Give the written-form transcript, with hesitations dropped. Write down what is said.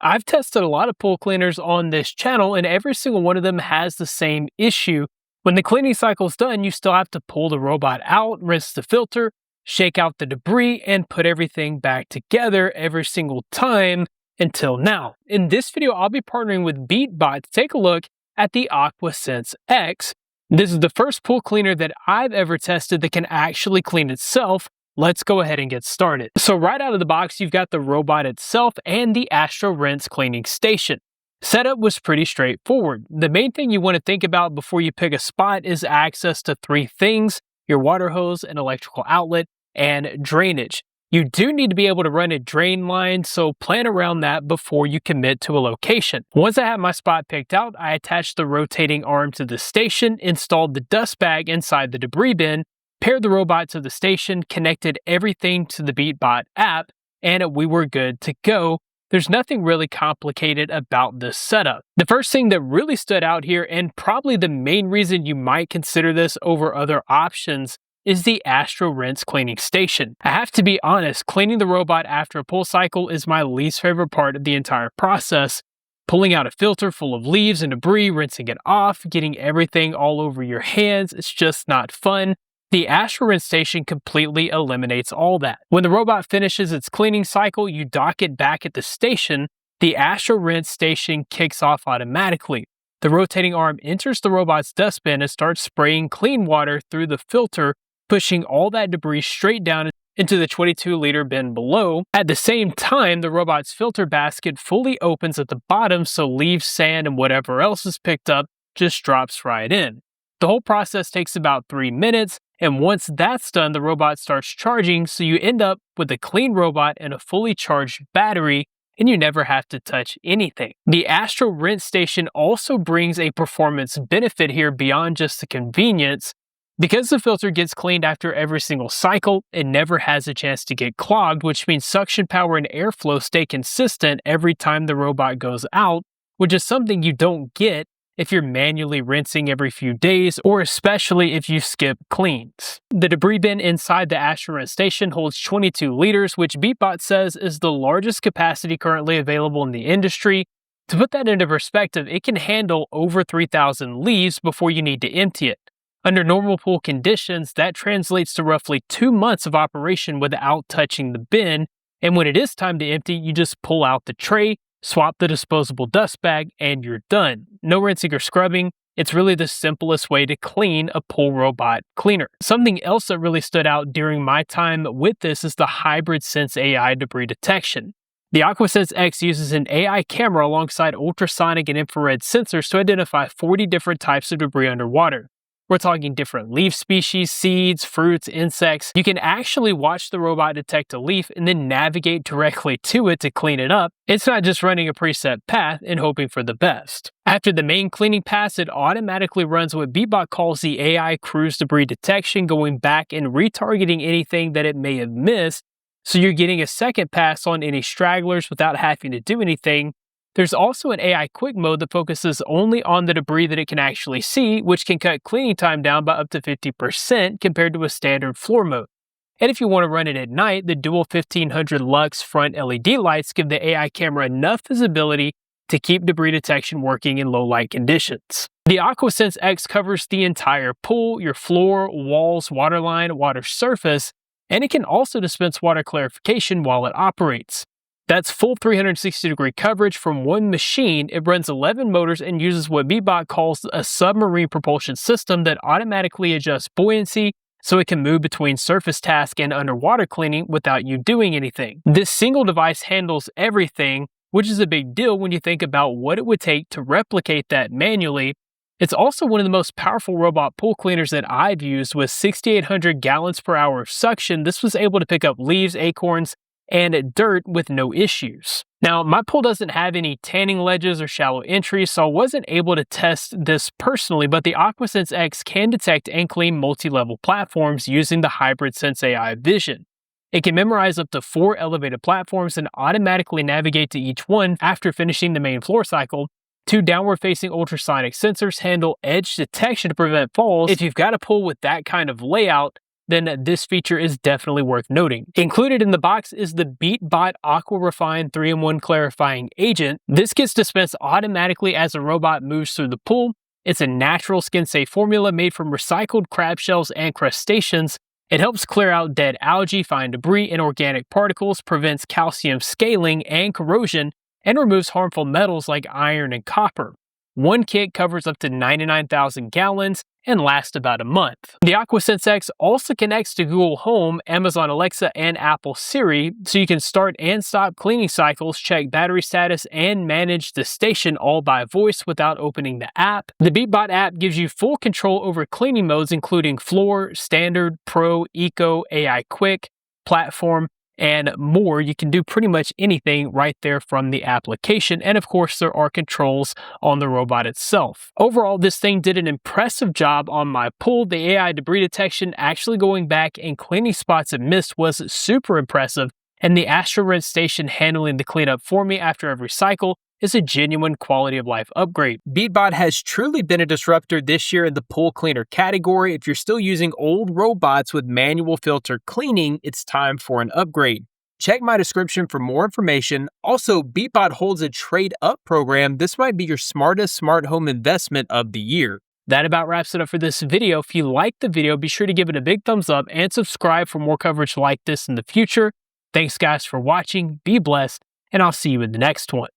I've tested a lot of pool cleaners on this channel, and every single one of them has the same issue. When the cleaning cycle's done, you still have to pull the robot out, rinse the filter, shake out the debris, and put everything back together every single time until now. In this video, I'll be partnering with Beatbot to take a look at the AquaSense X. This is the first pool cleaner that I've ever tested that can actually clean itself. Let's go ahead and get started. So right out of the box, you've got the robot itself and the Astro Rinse cleaning station. Setup was pretty straightforward. The main thing you want to think about before you pick a spot is access to three things: your water hose, an electrical outlet, and drainage. You do need to be able to run a drain line, so plan around that before you commit to a location. Once I have my spot picked out, I attached the rotating arm to the station, installed the dust bag inside the debris bin, paired the robot to the station, connected everything to the Beatbot app, and we were good to go. There's nothing really complicated about this setup. The first thing that really stood out here, and probably the main reason you might consider this over other options, is the Astro Rinse cleaning station. I have to be honest, cleaning the robot after a pool cycle is my least favorite part of the entire process. Pulling out a filter full of leaves and debris, rinsing it off, getting everything all over your hands, it's just not fun. The AstroRinse Station completely eliminates all that. When the robot finishes its cleaning cycle, you dock it back at the station. The AstroRinse Station kicks off automatically. The rotating arm enters the robot's dustbin and starts spraying clean water through the filter, pushing all that debris straight down into the 22-liter bin below. At the same time, the robot's filter basket fully opens at the bottom, so leaves, sand, and whatever else is picked up just drops right in. The whole process takes about 3 minutes, and once that's done, the robot starts charging, so you end up with a clean robot and a fully charged battery, and you never have to touch anything. The Astro Rinse Station also brings a performance benefit here beyond just the convenience. Because the filter gets cleaned after every single cycle, it never has a chance to get clogged, which means suction power and airflow stay consistent every time the robot goes out, which is something you don't get if you're manually rinsing every few days, or especially if you skip cleans. The debris bin inside the AstroRinse Station holds 22 liters, which Beatbot says is the largest capacity currently available in the industry. To put that into perspective, it can handle over 3,000 leaves before you need to empty it. Under normal pool conditions, that translates to roughly 2 months of operation without touching the bin, and when it is time to empty, you just pull out the tray, swap the disposable dust bag, and you're done. No rinsing or scrubbing. It's really the simplest way to clean a pool robot cleaner. Something else that really stood out during my time with this is the HybridSense AI debris detection. The AquaSense X uses an AI camera alongside ultrasonic and infrared sensors to identify 40 different types of debris underwater. We're talking different leaf species, seeds, fruits, insects. You can actually watch the robot detect a leaf and then navigate directly to it to clean it up. It's not just running a preset path and hoping for the best. After the main cleaning pass, it automatically runs what Beatbot calls the AI cruise debris detection, going back and retargeting anything that it may have missed, so you're getting a second pass on any stragglers without having to do anything. There's also an AI quick mode that focuses only on the debris that it can actually see, which can cut cleaning time down by up to 50% compared to a standard floor mode. And if you want to run it at night, the dual 1500 lux front LED lights give the AI camera enough visibility to keep debris detection working in low light conditions. The AquaSense X covers the entire pool, your floor, walls, waterline, water surface, and it can also dispense water clarification while it operates. That's full 360-degree coverage from one machine. It runs 11 motors and uses what Beatbot calls a submarine propulsion system that automatically adjusts buoyancy so it can move between surface task and underwater cleaning without you doing anything. This single device handles everything, which is a big deal when you think about what it would take to replicate that manually. It's also one of the most powerful robot pool cleaners that I've used. With 6,800 gallons per hour of suction, this was able to pick up leaves, acorns, and dirt with no issues. Now, my pool doesn't have any tanning ledges or shallow entries, so I wasn't able to test this personally, but the AquaSense X can detect and clean multi-level platforms using the HybridSense AI vision. It can memorize up to 4 elevated platforms and automatically navigate to each one after finishing the main floor cycle. 2 downward-facing ultrasonic sensors handle edge detection to prevent falls. If you've got a pool with that kind of layout, then this feature is definitely worth noting. Included in the box is the Beatbot AquaRefine 3-in-1 clarifying agent. This gets dispensed automatically as the robot moves through the pool. It's a natural skin-safe formula made from recycled crab shells and crustaceans. It helps clear out dead algae, fine debris, and organic particles, prevents calcium scaling and corrosion, and removes harmful metals like iron and copper. One kit covers up to 99,000 gallons and lasts about a month. The AquaSense X also connects to Google Home, Amazon Alexa, and Apple Siri, so you can start and stop cleaning cycles, check battery status, and manage the station all by voice without opening the app. The Beatbot app gives you full control over cleaning modes, including Floor, Standard, Pro, Eco, AI Quick, Platform, and more. You can do pretty much anything right there from the application. And of course, there are controls on the robot itself. Overall, this thing did an impressive job on my pool. The AI debris detection, actually going back and cleaning spots it missed, was super impressive. And the AstroRinse Station handling the cleanup for me after every cycle is a genuine quality of life upgrade. Beatbot has truly been a disruptor this year in the pool cleaner category. If you're still using old robots with manual filter cleaning, it's time for an upgrade. Check my description for more information. Also, Beatbot holds a trade-up program. This might be your smartest smart home investment of the year. That about wraps it up for this video. If you liked the video, be sure to give it a big thumbs up and subscribe for more coverage like this in the future. Thanks guys for watching, be blessed, and I'll see you in the next one.